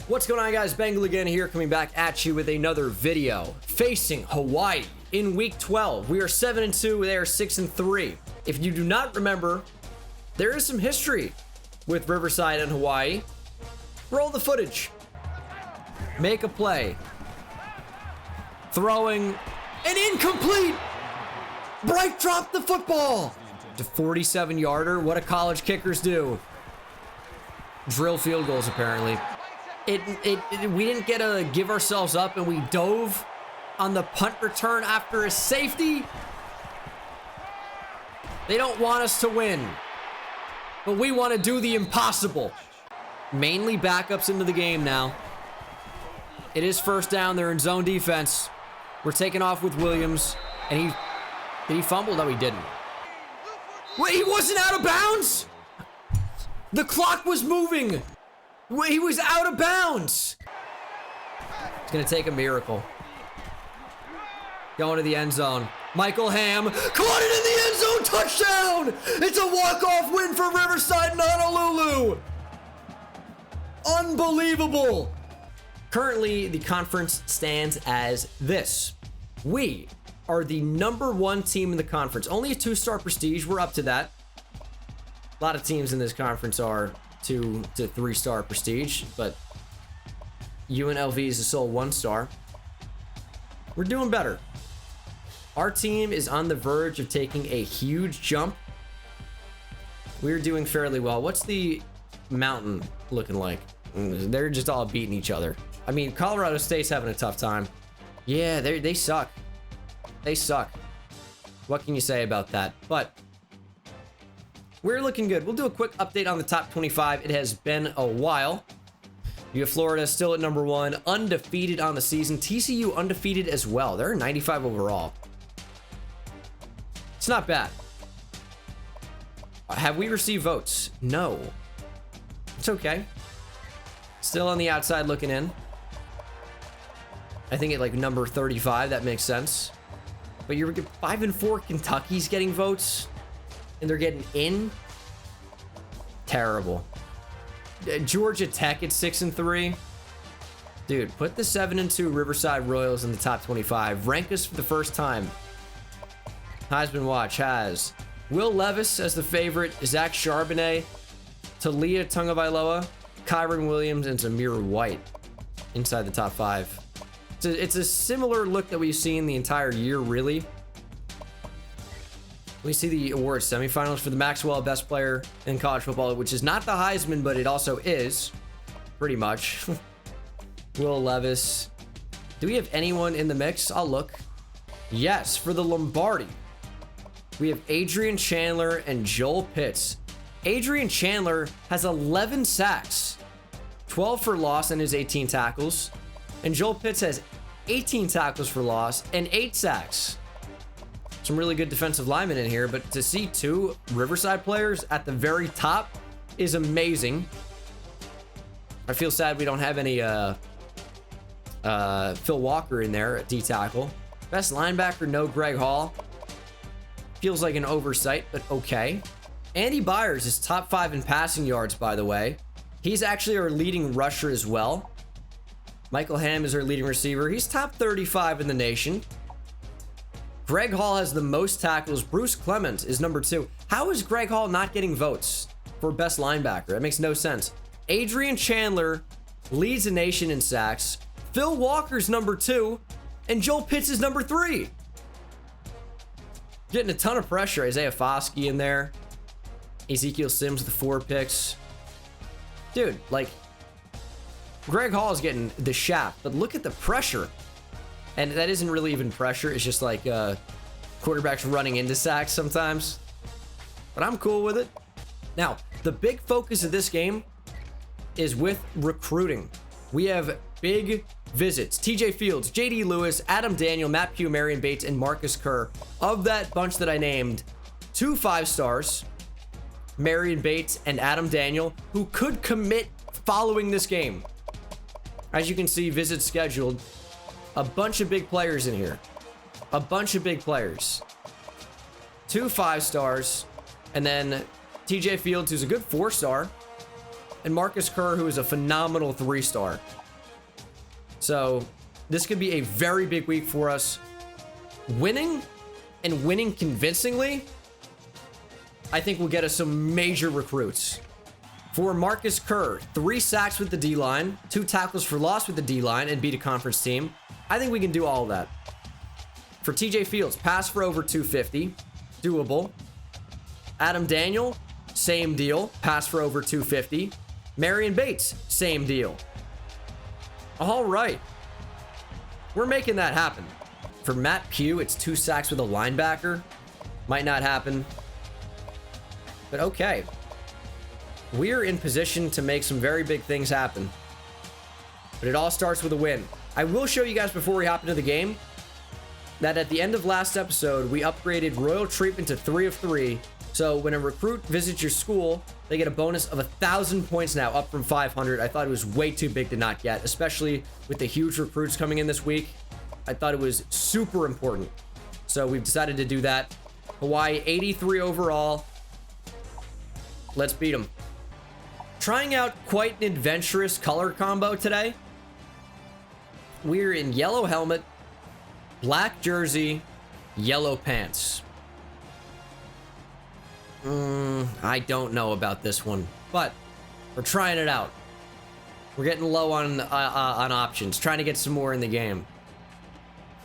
What's going on, guys? Bengal again here, coming back at you with another video. Facing Hawaii in week 12. We are 7-2, they are 6-3. If you do not remember, there is some history with Riverside and Hawaii. Roll the footage. Make a play. Throwing an incomplete. Bright dropped the football. To 47-yarder. What do college kickers do? Drill field goals, apparently. We didn't get to give ourselves up, and we dove on the punt return after a safety. They don't want us to win, but we want to do the impossible. Mainly backups into the game now. It is first down. They're in zone defense. We're taking off with Williams, and did he fumble? No, he didn't. Wait, he wasn't out of bounds? The clock was moving. Wait, he was out of bounds. It's going to take a miracle. Going to the end zone. Michael Ham caught it in the end zone. Touchdown. It's a walk-off win for Riverside and Honolulu. Unbelievable. Currently, the conference stands as this. We are the #1 team in the conference. Only a 2-star prestige. We're up to that. A lot of teams in this conference are 2 to 3-star prestige, but UNLV is the sole 1-star. We're doing better. Our team is on the verge of taking a huge jump. We're doing fairly well. What's the mountain looking like? They're just all beating each other. I mean, Colorado State's having a tough time. Yeah, they suck. They suck. What can you say about that? But we're looking good. We'll do a quick update on the top 25. It has been a while. You have Florida still at #1, undefeated on the season. TCU undefeated as well. They're 95 overall. It's not bad. Have we received votes? No. It's okay. Still on the outside looking in. I think at like number 35, that makes sense. But you're 5-4 Kentucky's getting votes. And they're getting in. Terrible. Georgia Tech at 6-3. Dude, put the 7-2 Riverside Royals in the top 25. Rank us for the first time. Heisman Watch has Will Levis as the favorite, Zach Charbonnet, Talia Tungavailoa, Kyron Williams, and Zamir White inside the top 5. It's a similar look that we've seen the entire year, really. We see the awards semifinals for the Maxwell Best Player in College Football, which is not the Heisman, but it also is, pretty much. Will Levis. Do we have anyone in the mix? I'll look. Yes, for the Lombardi. We have Adrian Chandler and Joel Pitts. Adrian Chandler has 11 sacks, 12 for loss in his 18 tackles. And Joel Pitts has 18 tackles for loss and 8 sacks. Some really good defensive linemen in here, but to see 2 Riverside players at the very top is amazing. I feel sad we don't have any Phil Walker in there at D-tackle. Best linebacker, no Greg Hall. Feels like an oversight, but okay. Andy Byers is top 5 in passing yards, by the way. He's actually our leading rusher as well. Michael Ham is our leading receiver. He's top 35 in the nation. Greg Hall has the most tackles. Bruce Clemens is #2. How is Greg Hall not getting votes for best linebacker? That makes no sense. Adrian Chandler leads the nation in sacks. Phil Walker's #2, and Joel Pitts is #3. Getting a ton of pressure. Isaiah Foskey in there. Ezekiel Sims with the 4 picks. Dude, like, Greg Hall is getting the shaft, but look at the pressure. And that isn't really even pressure. It's just like quarterbacks running into sacks sometimes. But I'm cool with it. Now, the big focus of this game is with recruiting. We have big visits. TJ Fields, JD Lewis, Adam Daniel, Matt Pugh, Marion Bates, and Marcus Kerr. Of that bunch that I named, 2 5-stars, Marion Bates and Adam Daniel, who could commit following this game. As you can see, visits scheduled. A bunch of big players in here. A bunch of big players. 2 5-stars. And then TJ Fields, who's a good 4-star. and Marcus Kerr, who is a phenomenal 3-star. So this could be a very big week for us. Winning, and winning convincingly, I think will get us some major recruits. For Marcus Kerr, 3 sacks with the D-line, 2 tackles for loss with the D-line, and beat a conference team. I think we can do all of that. For TJ Fields, pass for over 250, doable. Adam Daniel, same deal, pass for over 250. Marion Bates, same deal. All right. We're making that happen. For Matt Pugh, it's 2 sacks with a linebacker. Might not happen. But okay. We're in position to make some very big things happen. But it all starts with a win. I will show you guys before we hop into the game that at the end of last episode, we upgraded Royal Treatment to 3 of 3. So when a recruit visits your school, they get a bonus of 1,000 points now, up from 500. I thought it was way too big to not get, especially with the huge recruits coming in this week. I thought it was super important. So we've decided to do that. Hawaii, 83 overall. Let's beat them. Trying out quite an adventurous color combo today. We're in yellow helmet, black jersey, yellow pants. I don't know about this one, but we're trying it out. We're getting low on options, trying to get some more in the game.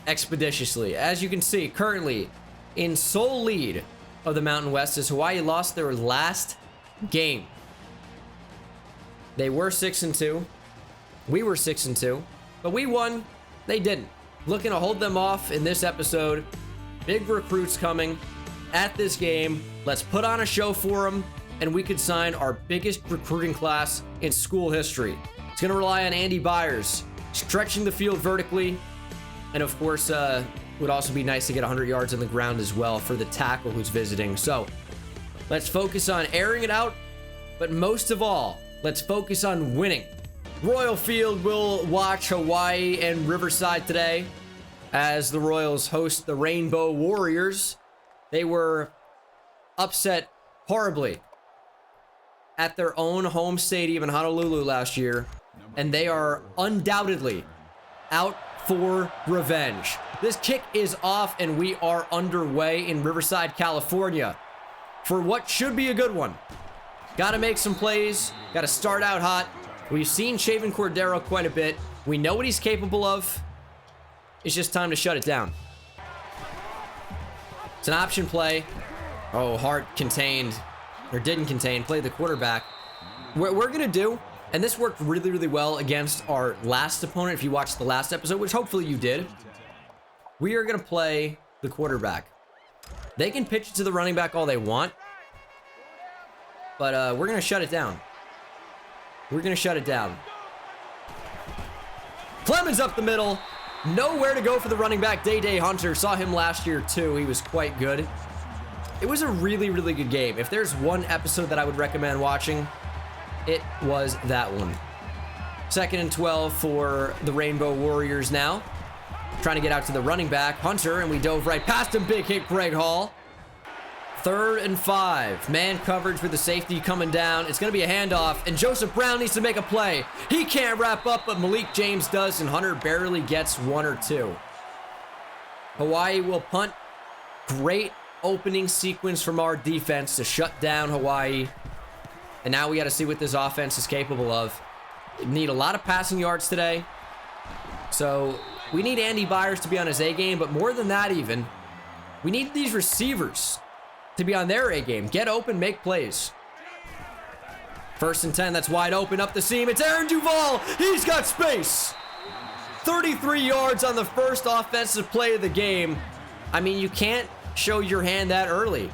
Expeditiously. As you can see, currently in sole lead of the Mountain West is Hawaii lost their last game. They were 6-2. We were 6-2, but we won. They didn't. Looking to hold them off in this episode. Big recruits coming at this game. Let's put on a show for them, and we could sign our biggest recruiting class in school history. It's going to rely on Andy Byers stretching the field vertically, and of course, would also be nice to get 100 yards on the ground as well for the tackle who's visiting. So let's focus on airing it out, but most of all, let's focus on winning. Royal Field will watch Hawaii and Riverside today as the Royals host the Rainbow Warriors. They were upset horribly at their own home stadium in Honolulu last year, and they are undoubtedly out for revenge. This kick is off, and we are underway in Riverside, California for what should be a good one. Got to make some plays, got to start out hot. We've seen Shaven Cordero quite a bit. We know what he's capable of. It's just time to shut it down. It's an option play. Oh, Hart contained, or didn't contain, played the quarterback. What we're going to do, and this worked really, really well against our last opponent, if you watched the last episode, which hopefully you did. We are going to play the quarterback. They can pitch it to the running back all they want, but we're going to shut it down. We're going to shut it down. Clemens up the middle. Nowhere to go for the running back. Day Hunter. Saw him last year too. He was quite good. It was a really, really good game. If there's one episode that I would recommend watching, it was that one. 2nd and 12 for the Rainbow Warriors now. Trying to get out to the running back. Hunter, and we dove right past him. Big hit, Greg Hall. 3rd and 5. Man coverage with the safety coming down. It's going to be a handoff, and Joseph Brown needs to make a play. He can't wrap up, but Malik James does, and Hunter barely gets 1 or 2. Hawaii will punt. Great opening sequence from our defense to shut down Hawaii. And now we got to see what this offense is capable of. We need a lot of passing yards today. So we need Andy Byers to be on his A game, but more than that even, we need these receivers to be on their A game. Get open, make plays. 1st and 10, that's wide open up the seam. It's Aaron Duval. He's got space. 33 yards on the first offensive play of the game. I mean, you can't show your hand that early.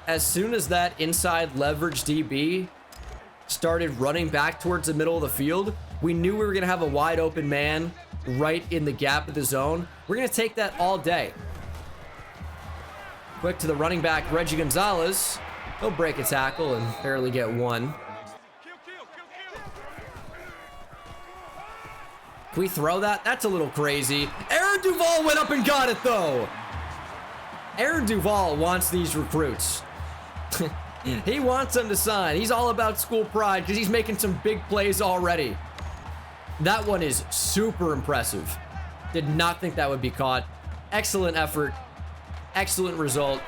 As soon as that inside leverage DB started running back towards the middle of the field, we knew we were going to have a wide open man right in the gap of the zone. We're going to take that all day. Quick to the running back, Reggie Gonzalez. He'll break a tackle and barely get 1. Can we throw that? That's a little crazy. Aaron Duval went up and got it, though. Aaron Duval wants these recruits. He wants them to sign. He's all about school pride because he's making some big plays already. That one is super impressive. Did not think that would be caught. Excellent effort. Excellent result.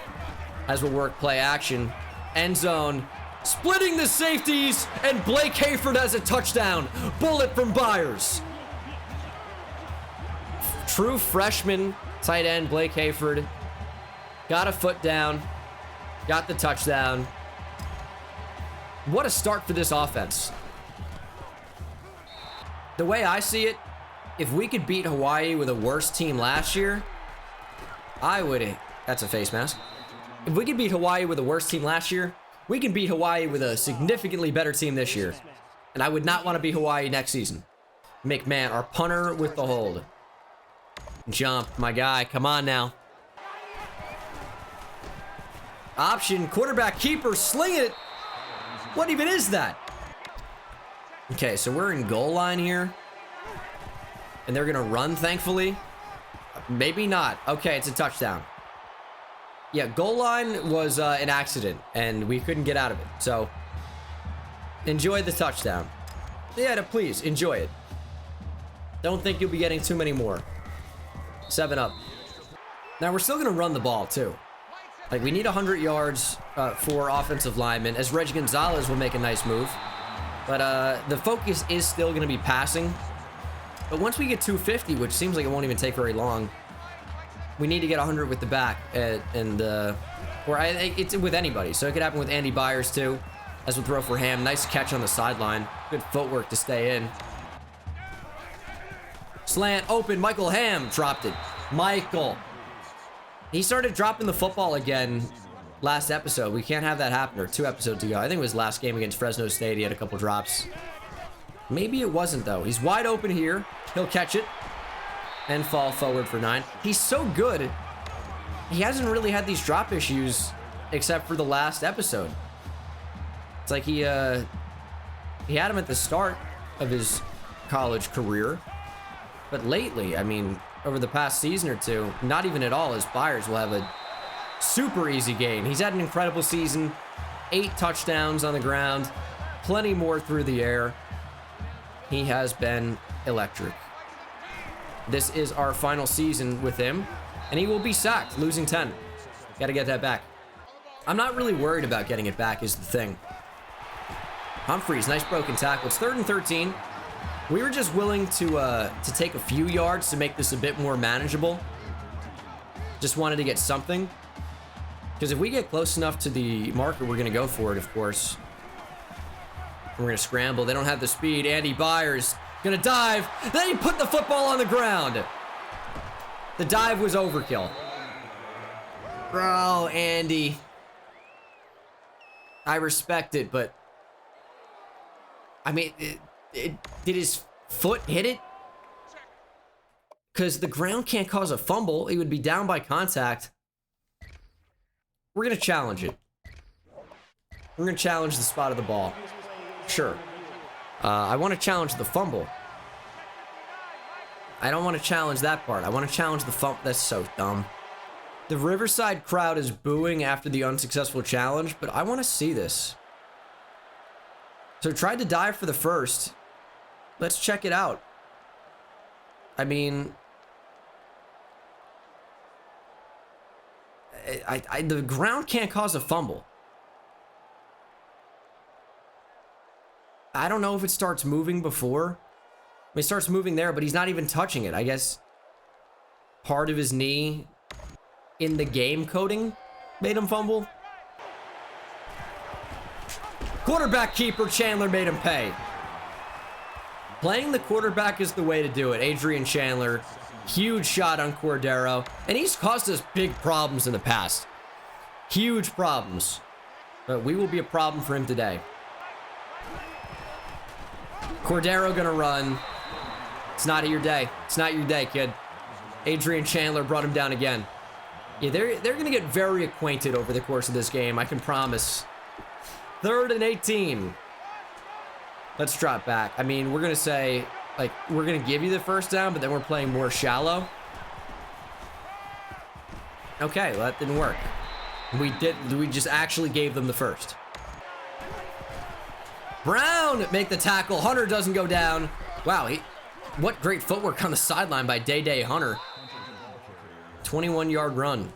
As we'll work play action. End zone. Splitting the safeties. And Blake Hayford has a touchdown. Bullet from Byers. True freshman tight end Blake Hayford. Got a foot down. Got the touchdown. What a start for this offense. The way I see it, if we could beat Hawaii with a worse team last year, I would... That's a face mask. If we could beat Hawaii with a worse team last year, we can beat Hawaii with a significantly better team this year. And I would not want to be Hawaii next season. McMahon, our punter with the hold. Jump, my guy. Come on now. Option, quarterback keeper, sling it. What even is that? Okay, so we're in goal line here. And they're going to run, thankfully. Maybe not. Okay, it's a touchdown. Yeah, goal line was an accident, and we couldn't get out of it. So, enjoy the touchdown. Yeah, please, enjoy it. Don't think you'll be getting too many more. 7 up. Now, we're still going to run the ball, too. Like, we need 100 yards for offensive linemen, as Reg Gonzalez will make a nice move. But the focus is still going to be passing. But once we get 250, which seems like it won't even take very long, we need to get 100 with the back. It's with anybody. So it could happen with Andy Byers, too, as we'll throw for Ham. Nice catch on the sideline. Good footwork to stay in. Slant open. Michael Ham dropped it. Michael. He started dropping the football again last episode. We can't have that happen, or 2 episodes ago. I think it was last game against Fresno State. He had a couple drops. Maybe it wasn't, though. He's wide open here. He'll catch it and fall forward for 9. He's so good. He hasn't really had these drop issues except for the last episode. It's like he had him at the start of his college career. But lately, I mean, over the past season or 2, not even at all, as Byers will have a super easy game. He's had an incredible season. 8 touchdowns on the ground. Plenty more through the air. He has been electric. This is our final season with him, and he will be sacked, losing 10. Got to get that back. I'm not really worried about getting it back is the thing. Humphreys, nice broken tackle. It's 3rd and 13. We were just willing to take a few yards to make this a bit more manageable. Just wanted to get something. Because if we get close enough to the marker, we're going to go for it, of course. We're going to scramble. They don't have the speed. Andy Byers going to dive. Then he put the football on the ground. The dive was overkill. Bro, Andy. I respect it, but... I mean, did his foot hit it? Because the ground can't cause a fumble. He would be down by contact. We're going to challenge it. We're going to challenge the spot of the ball. Sure. I want to challenge the fumble. I don't want to challenge that part. I want to challenge the fumble. That's so dumb. The Riverside crowd is booing after the unsuccessful challenge, but I want to see this. So tried to dive for the first. Let's check it out. I mean... the ground can't cause a fumble. I don't know if it starts moving before. I mean, it starts moving there, but he's not even touching it. I guess part of his knee in the game coding made him fumble. Quarterback keeper Chandler made him pay. Playing the quarterback is the way to do it. Adrian Chandler, huge shot on Cordero, and he's caused us big problems in the past. Huge problems. But we will be a problem for him today. Cordero gonna run. It's not your day. It's not your day, kid. Adrian Chandler brought him down again. Yeah, they're gonna get very acquainted over the course of this game, I can promise. 3rd and 18. Let's drop back. I mean, we're gonna say, like, we're gonna give you the first down, but then we're playing more shallow. Okay, well, that didn't work. We just actually gave them the first. Brown make the tackle. Hunter doesn't go down. Wow, what great footwork on the sideline by Day Hunter. 21-yard run.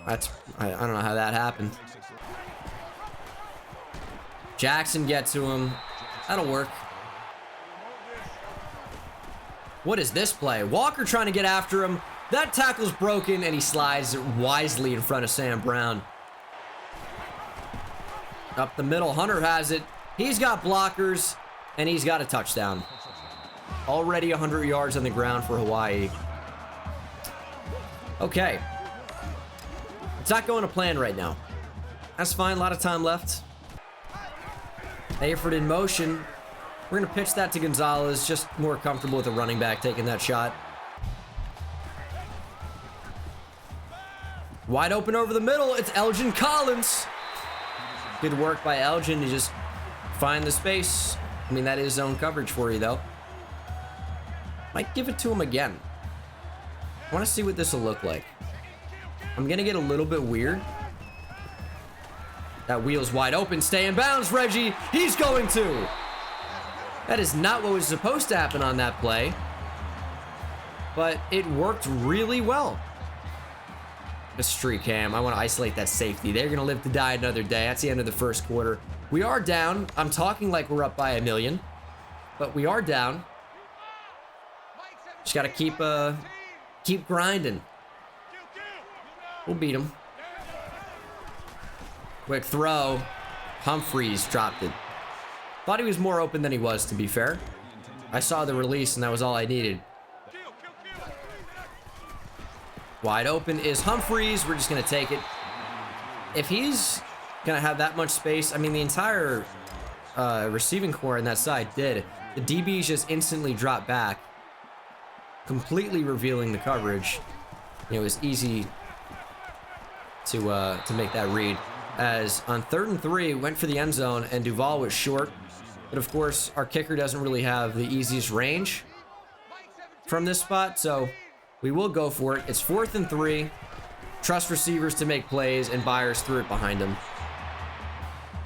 I don't know how that happened. Jackson gets to him. That'll work. What is this play? Walker trying to get after him. That tackle's broken, and he slides wisely in front of Sam Brown. Up the middle, Hunter has it. He's got blockers, and he's got a touchdown. Already 100 yards on the ground for Hawaii. Okay. It's not going to plan right now. That's fine, a lot of time left. Hayford in motion. We're going to pitch that to Gonzalez, just more comfortable with the running back taking that shot. Wide open over the middle, it's Elgin Collins. Good work by Elgin to just find the space. I mean, that is zone coverage for you, though. Might give it to him again. I want to see what this will look like. I'm going to get a little bit weird. That wheel's wide open. Stay in bounds, Reggie. He's going to. That is not what was supposed to happen on that play. But it worked really well. A streak cam. I want to isolate that safety. They're going to live to die another day. That's the end of the first quarter. We are down. I'm talking like we're up by a million. But we are down. Just got to keep grinding. We'll beat him. Quick throw. Humphreys dropped it. Thought he was more open than he was, to be fair. I saw the release, and that was all I needed. Wide open is Humphreys. We're just going to take it. If he's going to have that much space, I mean, the entire receiving core on that side did. The DBs just instantly dropped back, completely revealing the coverage. It was easy to make that read. As on 3rd and 3, went for the end zone, and Duval was short. But of course, our kicker doesn't really have the easiest range from this spot, so we will go for it. It's 4th and 3. Trust receivers to make plays, and Byers threw it behind him.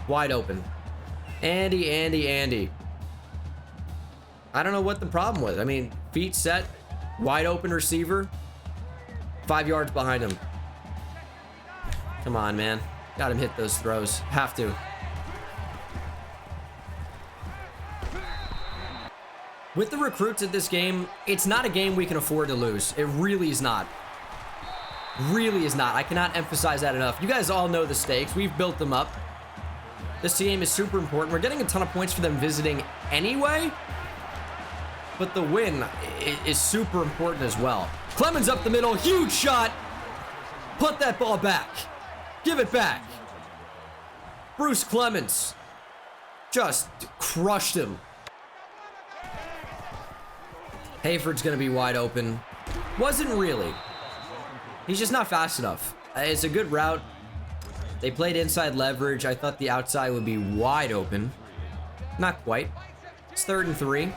Wide open. Andy. I don't know what the problem was. I mean, feet set, wide open receiver, 5 yards behind him. Come on, man. Got him hit those throws. Have to. With the recruits at this game, it's not a game we can afford to lose. It really is not. Really is not. I cannot emphasize that enough. You guys all know the stakes. We've built them up. This game is super important. We're getting a ton of points for them visiting anyway. But the win is super important as well. Clemens up the middle. Huge shot. Put that ball back. Give it back. Bruce Clemens just crushed him. Hayford's going to be wide open. Wasn't really. He's just not fast enough. It's a good route. They played inside leverage. I thought the outside would be wide open. Not quite. It's 3rd and 3.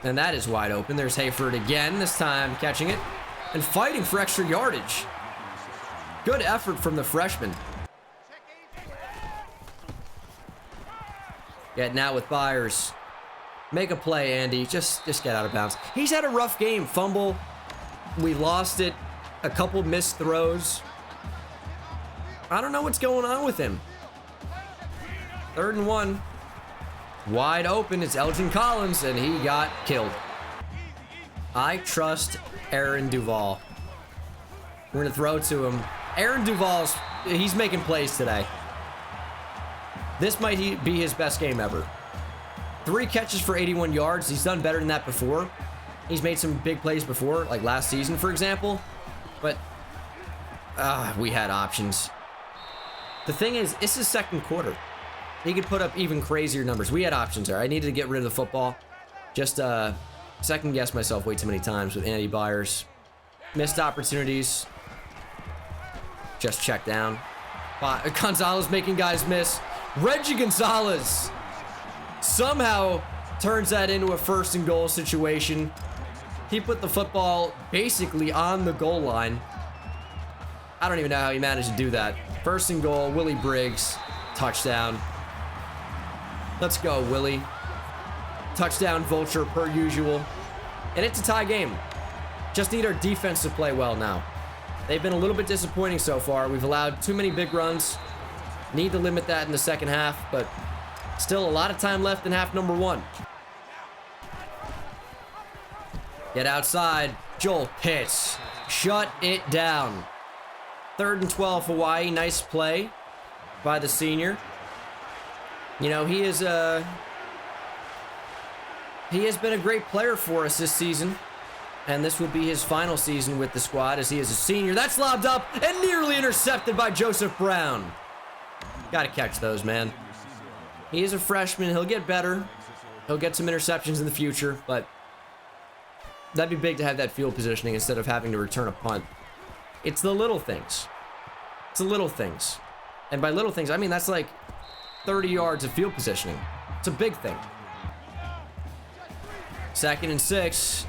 And that is wide open. There's Hayford again, this time catching it and fighting for extra yardage. Good effort from the freshman. Getting out with Byers. Make a play, Andy. Just get out of bounds. He's had a rough game. Fumble. We lost it. A couple missed throws. I don't know what's going on with him. 3rd and 1. Wide open. It's Elgin Collins, and he got killed. I trust Aaron Duval. We're going to throw to him. Aaron Duval's, he's making plays today. This might be his best game ever. 3 catches for 81 yards. He's done better than that before. He's made some big plays before, like last season, for example. But we had options. The thing is, it's his 2nd quarter. He could put up even crazier numbers. We had options there. I needed to get rid of the football. Just second guess myself way too many times with Andy Byers. Missed opportunities. Just check down. Gonzalez making guys miss. Reggie Gonzalez somehow turns that into a 1st and goal situation. He put the football basically on the goal line. I don't even know how he managed to do that. 1st and goal, Willie Briggs, touchdown. Let's go, Willie. Touchdown vulture per usual. And it's a tie game. Just need our defense to play well now. They've been a little bit disappointing so far. We've allowed too many big runs. Need to limit that in the second half, but still a lot of time left in half number 1. Get outside. Joel Pitts. Shut it down. 3rd and 12 Hawaii. Nice play by the senior. You know, he has been a great player for us this season. And this will be his final season with the squad as he is a senior. That's lobbed up and nearly intercepted by Joseph Brown. Got to catch those, man. He is a freshman. He'll get better. He'll get some interceptions in the future, but that'd be big to have that field positioning instead of having to return a punt. It's the little things. It's the little things. And by little things, I mean that's like 30 yards of field positioning. It's a big thing. 2nd and 6.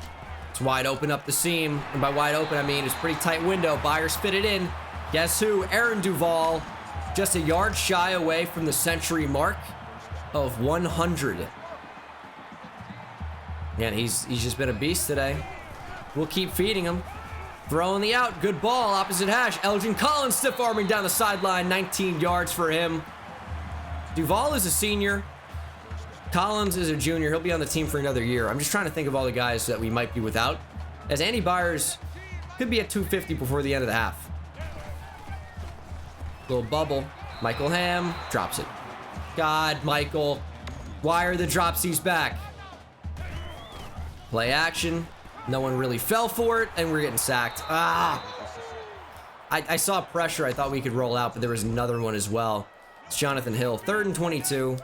It's wide open up the seam. And by wide open, I mean it's pretty tight window. Byers fit it in. Guess who? Aaron Duvall. Just a yard shy away from the century mark of 100. Man, he's just been a beast today. We'll keep feeding him. Throwing the out. Good ball. Opposite hash. Elgin Collins stiff arming down the sideline. 19 yards for him. Duvall is a senior. Collins is a junior. He'll be on the team for another year. I'm just trying to think of all the guys that we might be without, as Andy Byers could be at 250 before the end of the half. Little bubble. Michael Ham drops it. God, Michael. Why are the dropsies back? Play action. No one really fell for it, and we're getting sacked. I saw pressure. I thought we could roll out, but there was another one as well. It's Jonathan Hill. 3rd and 22.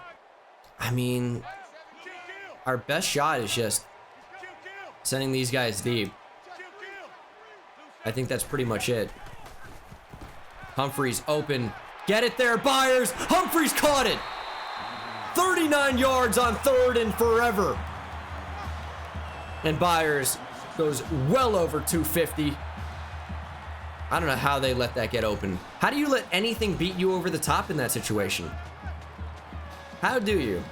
I mean, our best shot is just sending these guys deep. I think that's pretty much it. Humphreys open. Get it there, Byers. Humphreys caught it. 39 yards on 3rd and forever. And Byers goes well over 250. I don't know how they let that get open. How do you let anything beat you over the top in that situation? How do you?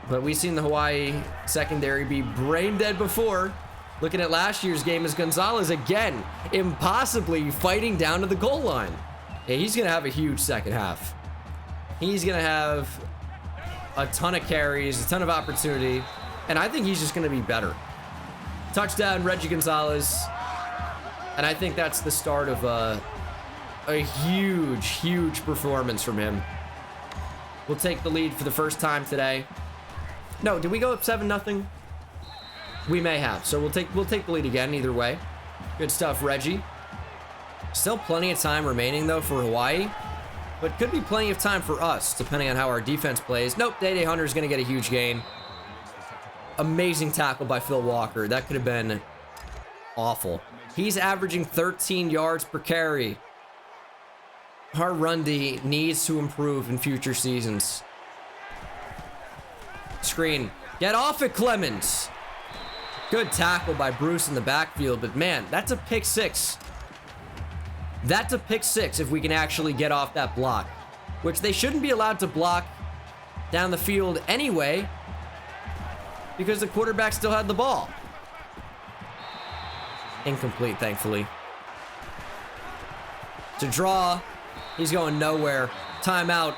But we've seen the Hawaii secondary be brain dead before. Looking at last year's game as Gonzalez again, impossibly fighting down to the goal line. Yeah, he's going to have a huge second half. He's going to have a ton of carries, a ton of opportunity, and I think he's just going to be better. Touchdown, Reggie Gonzalez. And I think that's the start of a huge, huge performance from him. We'll take the lead for the first time today. No, did we go up 7-0? We may have. So we'll take the lead again either way. Good stuff, Reggie. Still plenty of time remaining though for Hawaii, but could be plenty of time for us depending on how our defense plays. Nope, Day Hunter is going to get a huge gain. Amazing tackle by Phil Walker. That could have been awful. He's averaging 13 yards per carry. Our run D needs to improve in future seasons. Screen. Get off it, Clemens. Good tackle by Bruce in the backfield, but man, that's a pick 6. That's a pick 6 if we can actually get off that block, which they shouldn't be allowed to block down the field anyway because the quarterback still had the ball. Incomplete, thankfully. To draw. He's going nowhere. Timeout.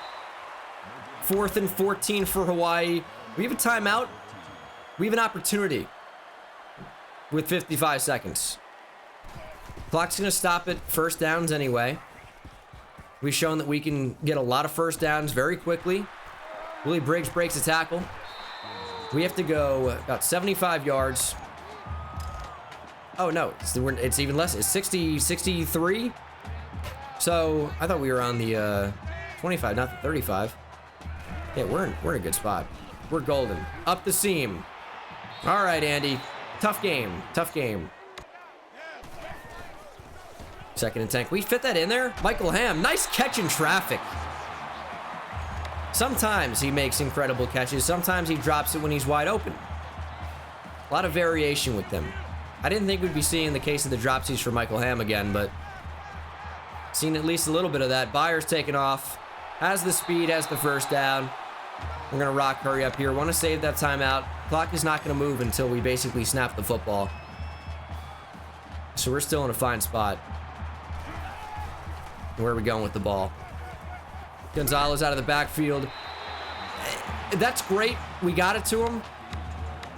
4th and 14 for Hawaii. We have a timeout. We have an opportunity with 55 seconds. Clock's going to stop at first downs anyway. We've shown that we can get a lot of first downs very quickly. Willie Briggs breaks a tackle. We have to go about 75 yards. Oh, no. It's even less. It's 63. So, I thought we were on the 25, not the 35. Yeah, we're in a good spot. We're golden. Up the seam. All right, Andy. Tough game. Tough game. 2nd and 10. Can we fit that in there? Michael Ham. Nice catch in traffic. Sometimes he makes incredible catches. Sometimes he drops it when he's wide open. A lot of variation with them. I didn't think we'd be seeing the case of the dropsies for Michael Ham again, but seen at least a little bit of that. Byers taking off. Has the speed, has the first down. We're going to rock hurry up here. Want to save that timeout. Clock is not going to move until we basically snap the football. So we're still in a fine spot. Where are we going with the ball? Gonzalez out of the backfield. That's great. We got it to him.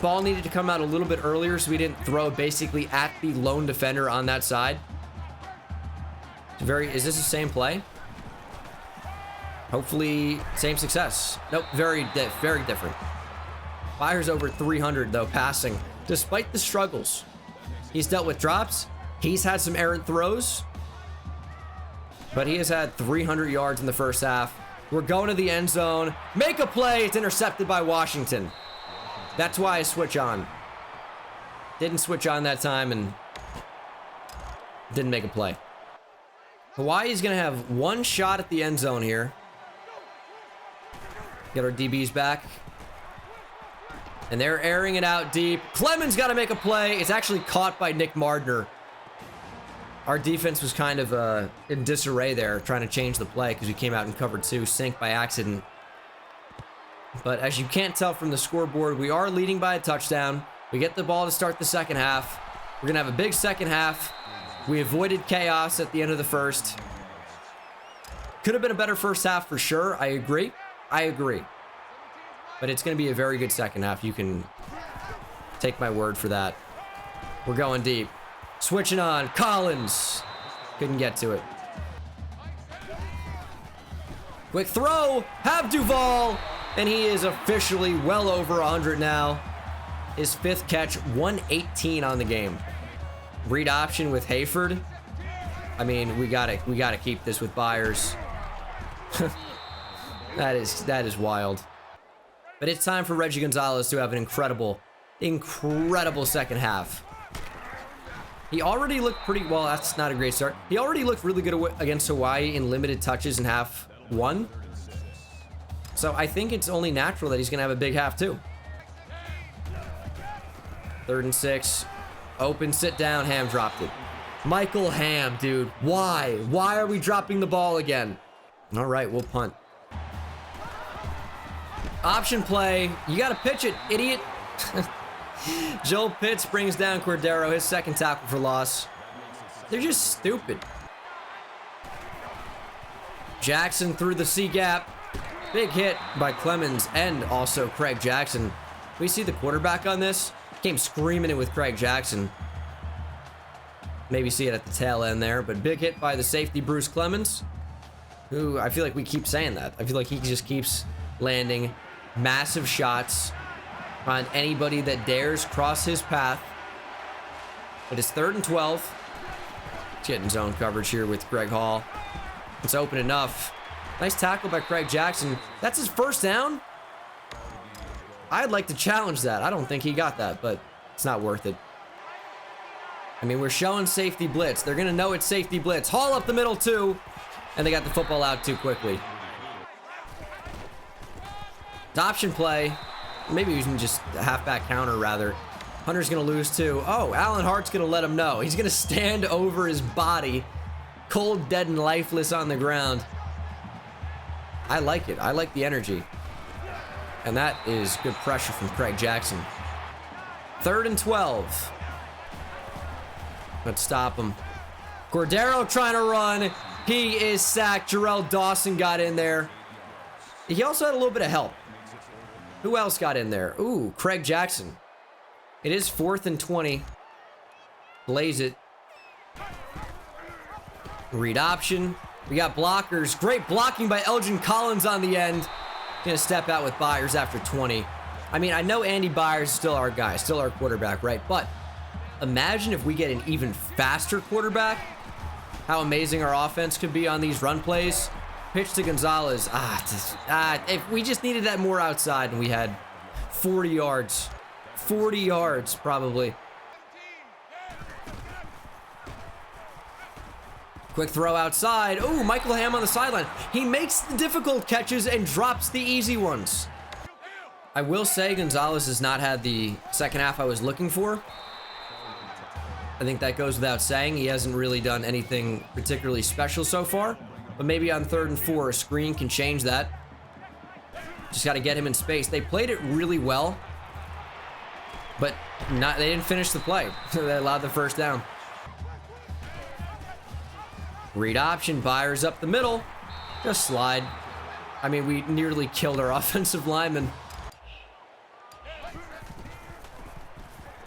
Ball needed to come out a little bit earlier, so we didn't throw basically at the lone defender on that side. Is this the same play? Hopefully, same success. Nope, very different. Byers over 300, though, passing. Despite the struggles. He's dealt with drops. He's had some errant throws. But he has had 300 yards in the first half. We're going to the end zone. Make a play. It's intercepted by Washington. That's why I switch on. Didn't switch on that time and didn't make a play. Hawaii's going to have one shot at the end zone here. Get our DBs back. And they're airing it out deep. Clemens got to make a play. It's actually caught by Nick Mardner. Our defense was kind of in disarray there, trying to change the play because we came out and covered 2, sink by accident. But as you can't tell from the scoreboard, we are leading by a touchdown. We get the ball to start the second half. We're going to have a big second half. We avoided chaos at the end of the first. Could have been a better first half for sure. I agree. But it's going to be a very good second half. You can take my word for that. We're going deep. Switching on. Collins. Couldn't get to it. Quick throw. Have Duval. And he is officially well over 100 now. His 5th catch, 118 on the game. Read option with Hayford. I mean, we gotta keep this with Byers. That is wild. But it's time for Reggie Gonzalez to have an incredible second half. He already looked pretty well. That's not a great start. He already looked really good against Hawaii in limited touches in half 1. So I think it's only natural that he's going to have a big half too. 3rd and 6. Open, sit down. Ham dropped it. Michael Ham, dude. Why? Why are we dropping the ball again? All right, we'll punt. Option play. You got to pitch it, idiot. Joel Pitts brings down Cordero, his 2nd tackle for loss. They're just stupid. Jackson through the C gap. Big hit by Clemens and also Craig Jackson. We see the quarterback on this. Came screaming in with Craig Jackson. Maybe see it at the tail end there, but big hit by the safety Bruce Clemens, who I feel like we keep saying that. I feel like he just keeps landing massive shots on anybody that dares cross his path. But it's 3rd and 12. Getting zone coverage here with Greg Hall. It's open enough. Nice tackle by Craig Jackson. That's his first down? I'd like to challenge that. I don't think he got that, but it's not worth it. I mean, we're showing safety blitz. They're going to know it's safety blitz. Hall up the middle, too. And they got the football out too quickly. Option play. Maybe using just a halfback counter, rather. Hunter's going to lose, too. Oh, Alan Hart's going to let him know. He's going to stand over his body. Cold, dead, and lifeless on the ground. I like it. I like the energy. And that is good pressure from Craig Jackson. 3rd and 12. Let's stop him. Cordero trying to run. He is sacked. Jarrell Dawson got in there. He also had a little bit of help. Who else got in there? Ooh, Craig Jackson. It is 4th and 20. Blaze it. Read option. We got blockers. Great blocking by Elgin Collins on the end. Gonna step out with Byers after 20. I mean, I know Andy Byers is still our guy, still our quarterback, right? But imagine if we get an even faster quarterback. How amazing our offense could be on these run plays. Pitch to Gonzalez. If we just needed that more outside and we had 40 yards. 40 yards, probably. Quick throw outside. Oh, Michael Ham on the sideline. He makes the difficult catches and drops the easy ones. I will say Gonzalez has not had the second half I was looking for. I think that goes without saying. He hasn't really done anything particularly special so far. But maybe on 3rd and 4, a screen can change that. Just got to get him in space. They played it really well, but they didn't finish the play. So they allowed the first down. Read option, Byers up the middle. Just slide. I mean, we nearly killed our offensive lineman.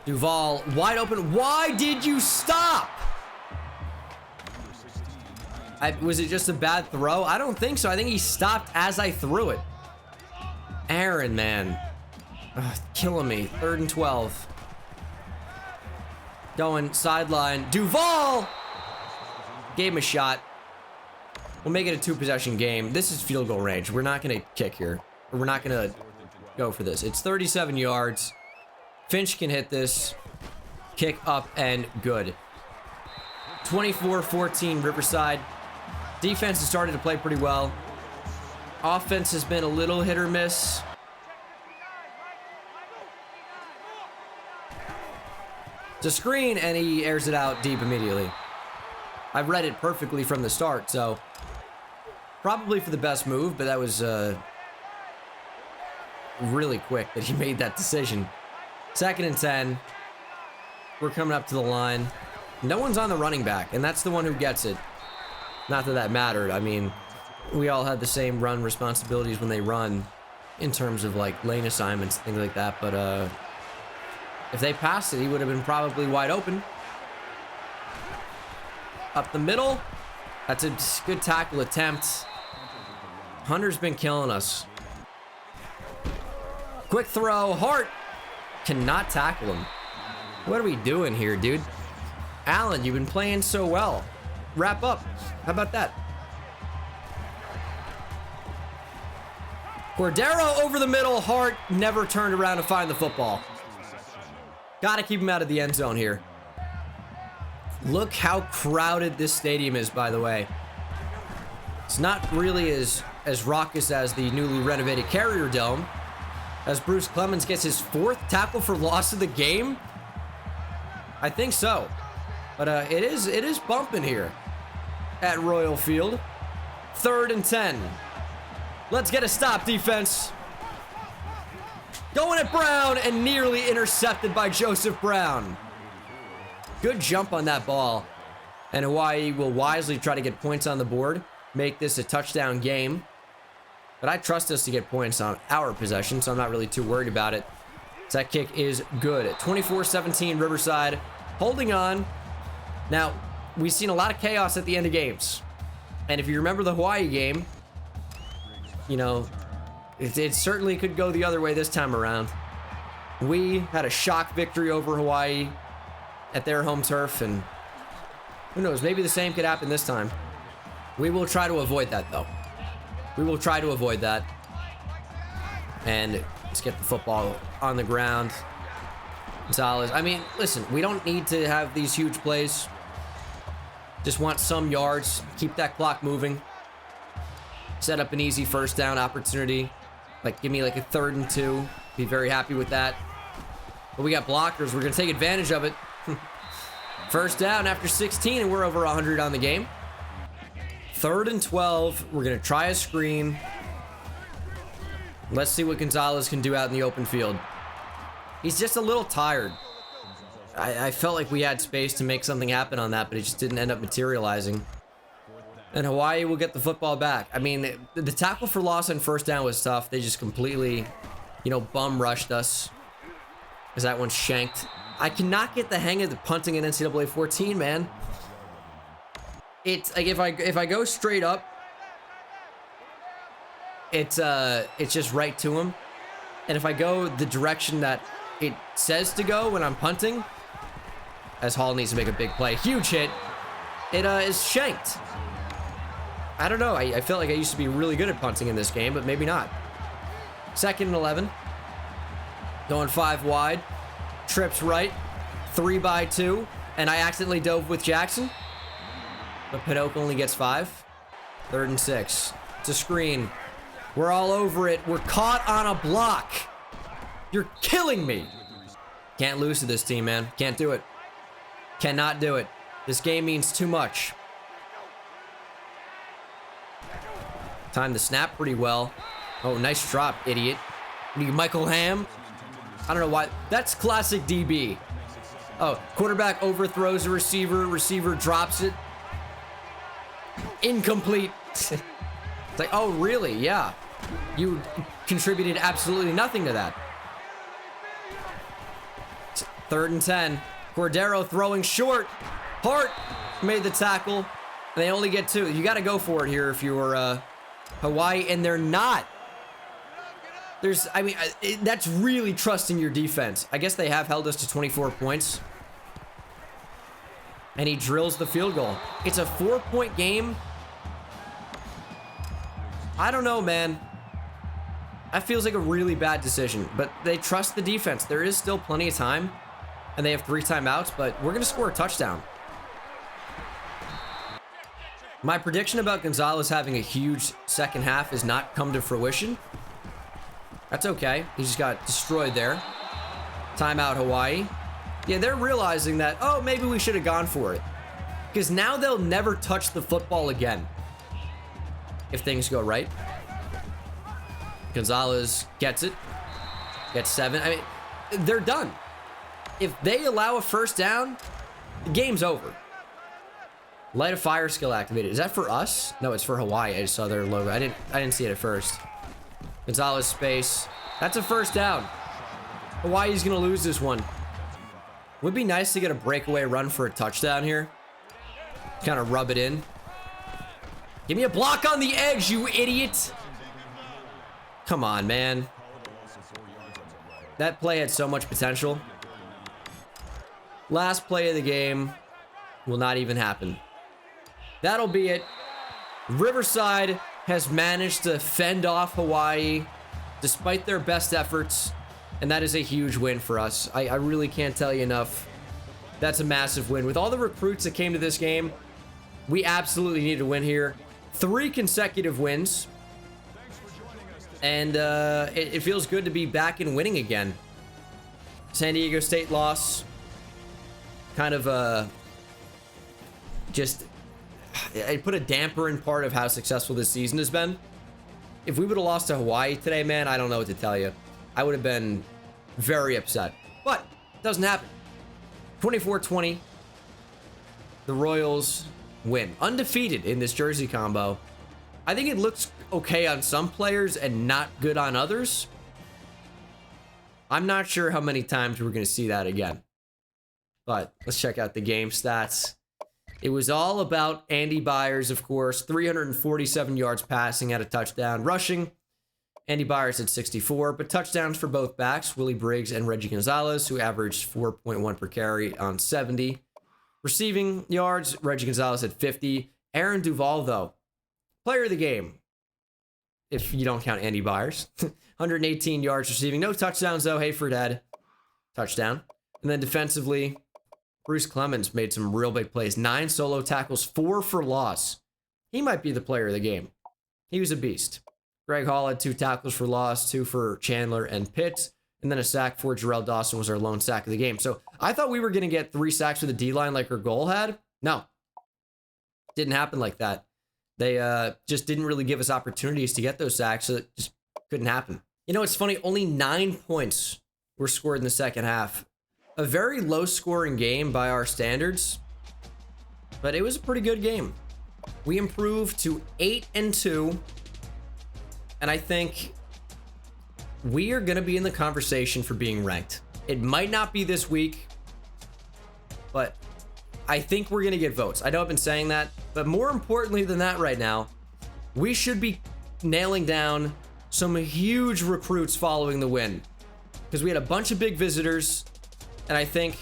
Duval, wide open. Why did you stop? Was it just a bad throw? I don't think so. I think he stopped as I threw it. Aaron, man. Ugh, killing me. 3rd and 12. Going sideline. Duval! Gave him a shot. We'll make it a 2-possession game. This is field goal range. We're not going to kick here. Or we're not going to go for this. It's 37 yards. Finch can hit this. Kick up and good. 24-14 Riverside. Defense has started to play pretty well. Offense has been a little hit or miss. It's a screen, and he airs it out deep immediately. I've read it perfectly from the start, so probably for the best move, but that was really quick that he made that decision. 2nd and 10. We're coming up to the line. No one's on the running back, and that's the one who gets it. Not that that mattered. I mean, we all had the same run responsibilities when they run in terms of like lane assignments, things like that, but if they passed it, he would have been probably wide open. Up the middle. That's a good tackle attempt. Hunter's been killing us. Quick throw. Hart cannot tackle him. What are we doing here, dude? Allen, you've been playing so well. Wrap up. How about that? Cordero over the middle. Hart never turned around to find the football. Got to keep him out of the end zone here. Look how crowded this stadium is, by the way. It's not really as raucous as the newly renovated Carrier Dome. As Bruce Clemens gets his 4th tackle for loss of the game. I think so. But it is bumping here at Royal Field. 3rd and 10. Let's get a stop, defense. Going at Brown and nearly intercepted by Joseph Brown. Good jump on that ball. And Hawaii will wisely try to get points on the board. Make this a touchdown game. But I trust us to get points on our possession, so I'm not really too worried about it. So that kick is good. 24-17 Riverside. Holding on. Now, we've seen a lot of chaos at the end of games. And if you remember the Hawaii game, you know, it certainly could go the other way this time around. We had a shock victory over Hawaii at their home turf, and who knows, maybe the same could happen this time. We will try to avoid that, though. We will try to avoid that. And let's get the football on the ground. Gonzalez. I mean, listen, we don't need to have these huge plays. Just want some yards. Keep that clock moving. Set up an easy first down opportunity. Like, give me like a 3rd and 2. Be very happy with that. But we got blockers. We're going to take advantage of it. First down after 16, and we're over 100 on the game. 3rd and 12. We're going to try a screen. Let's see what Gonzalez can do out in the open field. He's just a little tired. I felt like we had space to make something happen on that, but it just didn't end up materializing. And Hawaii will get the football back. I mean, the tackle for loss on first down was tough. They just completely, you know, bum rushed us. Because that one's shanked. I cannot get the hang of the punting in NCAA 14, man. It's like if I go straight up, it's just right to him. And if I go the direction that it says to go when I'm punting, as Hall needs to make a big play, huge hit, it is shanked. I don't know. I felt like I used to be really good at punting in this game, but maybe not. 2nd and 11. Going 5 wide. Trips right. 3-by-2. And I accidentally dove with Jackson. But Pinocchio only gets 5. 3rd and 6. It's a screen. We're all over it. We're caught on a block. You're killing me. Can't lose to this team, man. Can't do it. Cannot do it. This game means too much. Time to snap pretty well. Oh, nice drop, idiot. Michael Ham. I don't know why. That's classic DB. Oh, quarterback overthrows a receiver. Receiver drops it. Incomplete. It's like, oh, really? Yeah. You contributed absolutely nothing to that. 3rd and 10. Cordero throwing short. Hart made the tackle. They only get 2. You got to go for it here if you're Hawaii, and they're not. That's really trusting your defense. I guess they have held us to 24 points. And he drills the field goal. It's a 4-point game. I don't know, man. That feels like a really bad decision, but they trust the defense. There is still plenty of time, and they have 3 timeouts, but we're going to score a touchdown. My prediction about Gonzalez having a huge second half has not come to fruition. That's okay. He just got destroyed there. Timeout, Hawaii. Yeah, they're realizing that, oh, maybe we should have gone for it. Because now they'll never touch the football again. If things go right. Gonzalez gets it. Gets 7. I mean, they're done. If they allow a first down, the game's over. Light of fire skill activated. Is that for us? No, it's for Hawaii. I just saw their logo. I didn't see it at first. Gonzalez space. That's a first down. Hawaii's gonna lose this one. Would be nice to get a breakaway run for a touchdown here. Kind of rub it in. Give me a block on the edge, you idiot. Come on, man. That play had so much potential. Last play of the game will not even happen. That'll be it. Riverside has managed to fend off Hawaii despite their best efforts, and that is a huge win for us. I really can't tell you enough. That's a massive win. With all the recruits that came to this game, we absolutely need to win here. 3 consecutive wins, and it feels good to be back and winning again. San Diego State loss. Kind of just... I put a damper in part of how successful this season has been. If we would have lost to Hawaii today, man, I don't know what to tell you. I would have been very upset. But it doesn't happen. 24-20. The Royals win. Undefeated in this jersey combo. I think it looks okay on some players and not good on others. I'm not sure how many times we're going to see that again. But let's check out the game stats. It was all about Andy Byers, of course. 347 yards passing at a touchdown. Rushing, Andy Byers at 64, but touchdowns for both backs, Willie Briggs and Reggie Gonzalez, who averaged 4.1 per carry on 70. Receiving yards, Reggie Gonzalez at 50. Aaron Duval, though, player of the game, if you don't count Andy Byers. 118 yards receiving. No touchdowns, though. Hayford had touchdown. And then defensively, Bruce Clemens made some real big plays. 9 solo tackles, 4 for loss. He might be the player of the game. He was a beast. Greg Hall had 2 tackles for loss, 2 for Chandler and Pitts, and then a sack for Jarrell Dawson was our lone sack of the game. So I thought we were going to get 3 sacks with the D-line like our goal had. No. Didn't happen like that. They just didn't really give us opportunities to get those sacks, so it just couldn't happen. You know, it's funny. Only 9 points were scored in the second half. A very low-scoring game by our standards, but it was a pretty good game. We improved to 8-2, and I think we are going to be in the conversation for being ranked. It might not be this week, but I think we're going to get votes. I know I've been saying that, but more importantly than that right now, we should be nailing down some huge recruits following the win, because we had a bunch of big visitors. And I think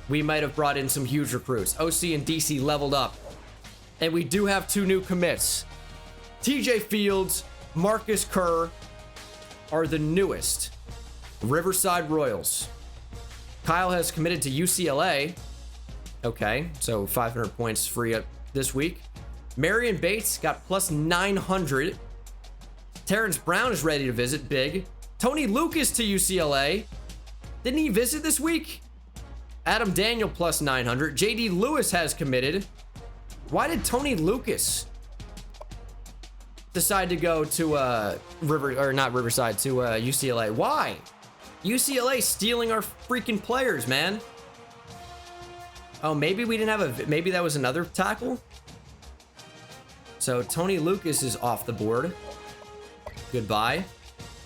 we might have brought in some huge recruits. OC and DC leveled up. And we do have 2 new commits. TJ Fields, Marcus Kerr are the newest Riverside Royals. Kyle has committed to UCLA. Okay, so 500 points free up this week. Marion Bates got plus 900. Terrence Brown is ready to visit. Big. Tony Lucas to UCLA. Didn't he visit this week? Adam Daniel plus 900. JD Lewis has committed. Why did Tony Lucas decide to go to not Riverside, to UCLA. Why? UCLA stealing our freaking players, man. Oh, maybe we didn't have maybe that was another tackle. So Tony Lucas is off the board. Goodbye.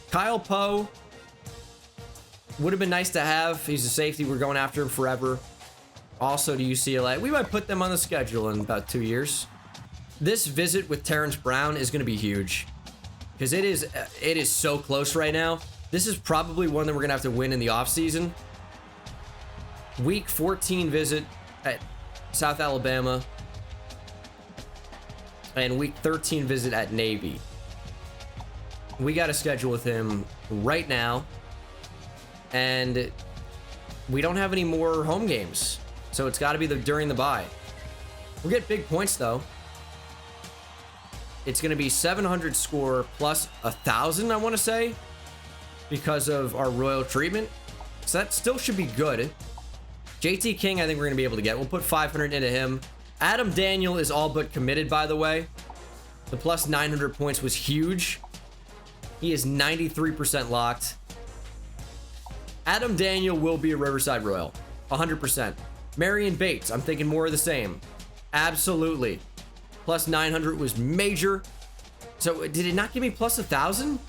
Kyle Poe would have been nice to have. He's a safety. We're going after him forever. Also to UCLA. We might put them on the schedule in about 2 years. This visit with Terrence Brown is going to be huge because it is so close right now. This is probably one that we're going to have to win in the offseason. Week 14 visit at South Alabama. And week 13 visit at Navy. We got to schedule with him right now. And we don't have any more home games. So it's got to be during the bye. We'll get big points though. It's going to be 700 score plus 1,000, I want to say, because of our royal treatment. So that still should be good. JT King, I think we're going to be able to get. We'll put 500 into him. Adam Daniel is all but committed, by the way. The plus 900 points was huge. He is 93% locked. Adam Daniel will be a Riverside Royal. 100%. Marion Bates, I'm thinking more of the same. Absolutely. Plus 900 was major. So did it not give me plus 1,000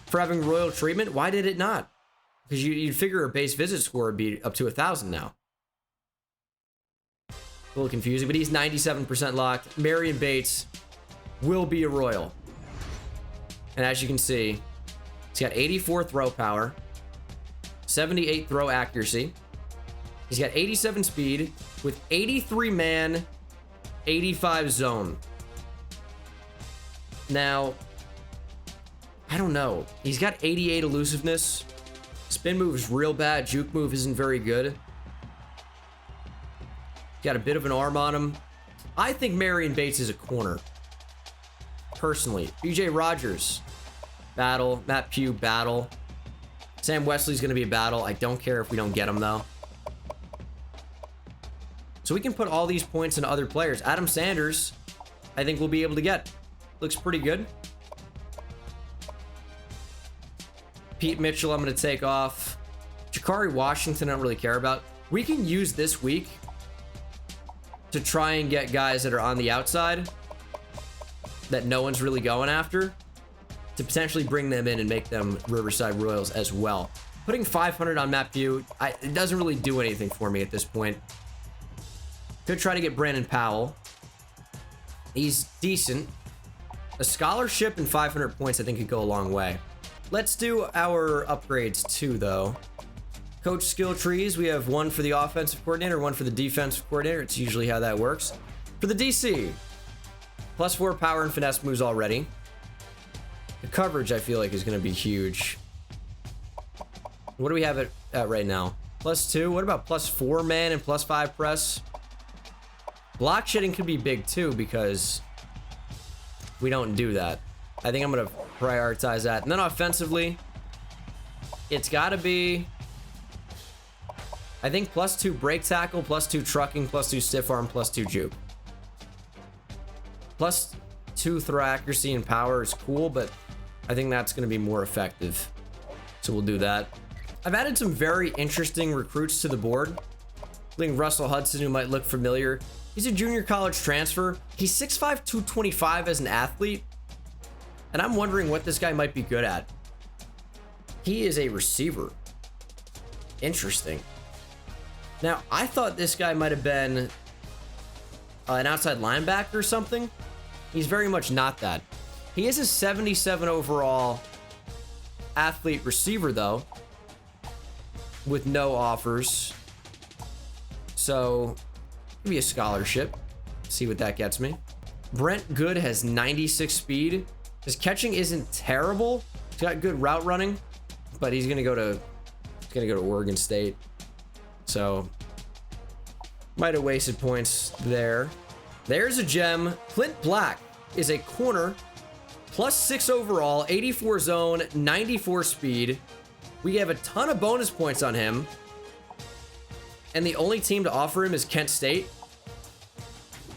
for having royal treatment? Why did it not? Because you'd figure a base visit score would be up to 1,000 now. A little confusing, but he's 97% locked. Marion Bates will be a royal. And as you can see, he's got 84 throw power, 78 throw accuracy. He's got 87 speed with 83 man, 85 zone. Now, I don't know. He's got 88 elusiveness. Spin move is real bad. Juke move isn't very good. Got a bit of an arm on him. I think Marion Bates is a corner. Personally. BJ Rogers. Battle. Matt Pugh. Battle. Sam Wesley's going to be a battle. I don't care if we don't get him, though. So we can put all these points into other players. Adam Sanders, I think we'll be able to get. Looks pretty good. Pete Mitchell, I'm going to take off. Jakari Washington, I don't really care about. We can use this week to try and get guys that are on the outside that no one's really going after to potentially bring them in and make them Riverside Royals as well. Putting 500 on Matt Pugh, it doesn't really do anything for me at this point. Could try to get Brandon Powell. He's decent. A scholarship and 500 points I think could go a long way. Let's do our upgrades too, though. Coach skill trees, we have one for the offensive coordinator, one for the defensive coordinator. It's usually how that works. For the DC, plus 4 power and finesse moves already. The coverage, I feel like, is going to be huge. What do we have it at right now? Plus 2. What about plus 4 man and plus 5 press? Block shedding could be big too because we don't do that. I think I'm going to prioritize that. And then offensively, it's got to be, I think, plus 2 break tackle, plus 2 trucking, plus 2 stiff arm, plus 2 juke. Plus 2 throw accuracy and power is cool, but I think that's going to be more effective. So we'll do that. I've added some very interesting recruits to the board. I think Russell Hudson, who might look familiar. He's a junior college transfer. He's 6'5", 225 as an athlete. And I'm wondering what this guy might be good at. He is a receiver. Interesting. Now, I thought this guy might have been an outside linebacker or something. He's very much not that. He is a 77 overall athlete receiver, though, with no offers. So, maybe a scholarship. See what that gets me. Brent Good has 96 speed. His catching isn't terrible. He's got good route running, but he's gonna go to Oregon State. So might have wasted points there. There's a gem. Clint Black is a corner, plus 6 overall, 84 zone, 94 speed. We have a ton of bonus points on him. And the only team to offer him is Kent State.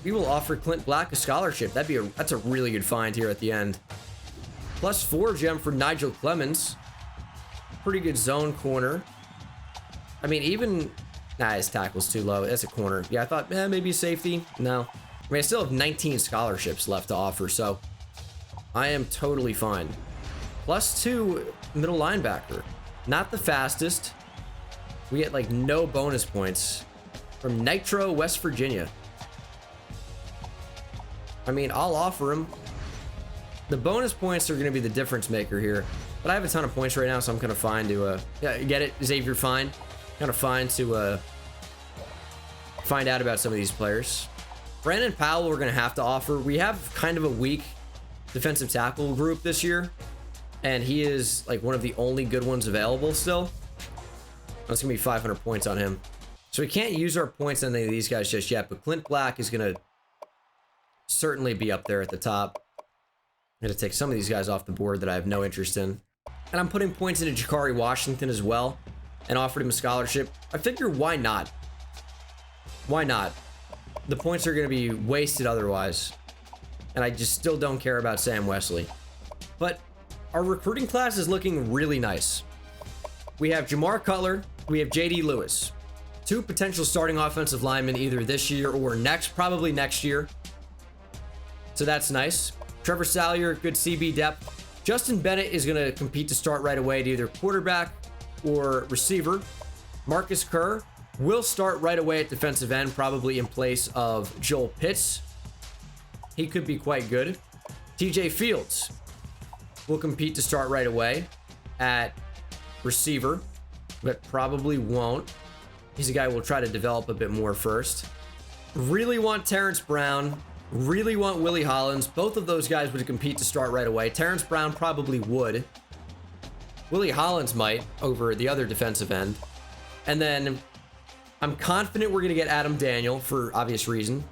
we will offer Clint Black a scholarship. That's a really good find here at the end. +4 gem for Nigel Clemens. Pretty good zone corner. I mean, even... Nah, his tackle's too low. That's a corner. Yeah, I thought, maybe a safety. No. I mean, I still have 19 scholarships left to offer, so I am totally fine. +2 middle linebacker. Not the fastest. We get, like, no bonus points from Nitro, West Virginia. I mean, I'll offer him. The bonus points are going to be the difference maker here. But I have a ton of points right now, so I'm kind of fine to, get it, Xavier, fine. Kind of fine to, find out about some of these players. Brandon Powell, we're going to have to offer. We have kind of a weak defensive tackle group this year, and he is, like, one of the only good ones available still. That's going to be 500 points on him. So we can't use our points on any of these guys just yet, but Clint Black is going to certainly be up there at the top. I'm going to take some of these guys off the board that I have no interest in. And I'm putting points into Jakari Washington as well and offered him a scholarship. I figure, why not? Why not? The points are going to be wasted otherwise. And I just still don't care about Sam Wesley. But our recruiting class is looking really nice. We have Jamar Cutler. We have JD Lewis. 2 potential starting offensive linemen either this year or next, probably next year. So that's nice. Trevor Salyer, good CB depth. Justin Bennett is going to compete to start right away at either quarterback or receiver. Marcus Kerr will start right away at defensive end, probably in place of Joel Pitts. He could be quite good. TJ Fields will compete to start right away at receiver, but probably won't. He's a guy we'll try to develop a bit more first. Really want Terrence Brown. Really want Willie Hollins. Both of those guys would compete to start right away. Terrence Brown probably would. Willie Hollins might over the other defensive end. And then I'm confident we're going to get Adam Daniel for obvious reason.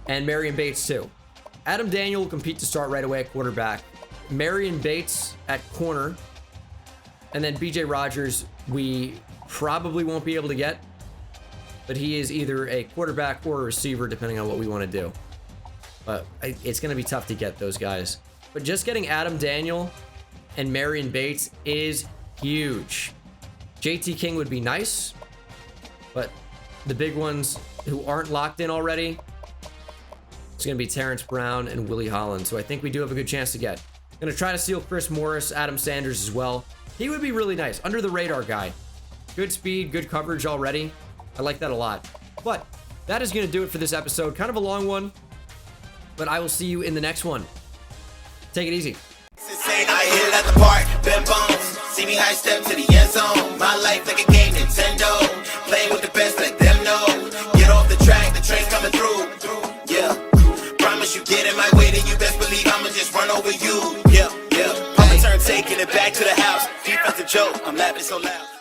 And Marion Bates too. Adam Daniel will compete to start right away at quarterback. Marion Bates at corner. And then BJ Rogers, we probably won't be able to get. But he is either a quarterback or a receiver, depending on what we want to do. But it's going to be tough to get those guys. But just getting Adam Daniel and Marion Bates is huge. JT King would be nice. But the big ones who aren't locked in already, it's going to be Terrence Brown and Willie Hollins. So I think we do have a good chance to get. Going to try to steal Chris Morris, Adam Sanders as well. He would be really nice. Under the radar guy. Good speed, good coverage already. I like that a lot. But that is going to do it for this episode. Kind of a long one. But I will see you in the next one. Take it easy. I hit it at the park, Ben Bones. See me high step to the end zone. My life like a game, Nintendo. Playing with the best, let them know. Get off the track, the train's coming through. Yeah. Promise you get in my way, then you best believe I'ma just run over you. Yeah, yeah. I'ma turn taking it back to the house. Defensive joke, I'm laughing so loud.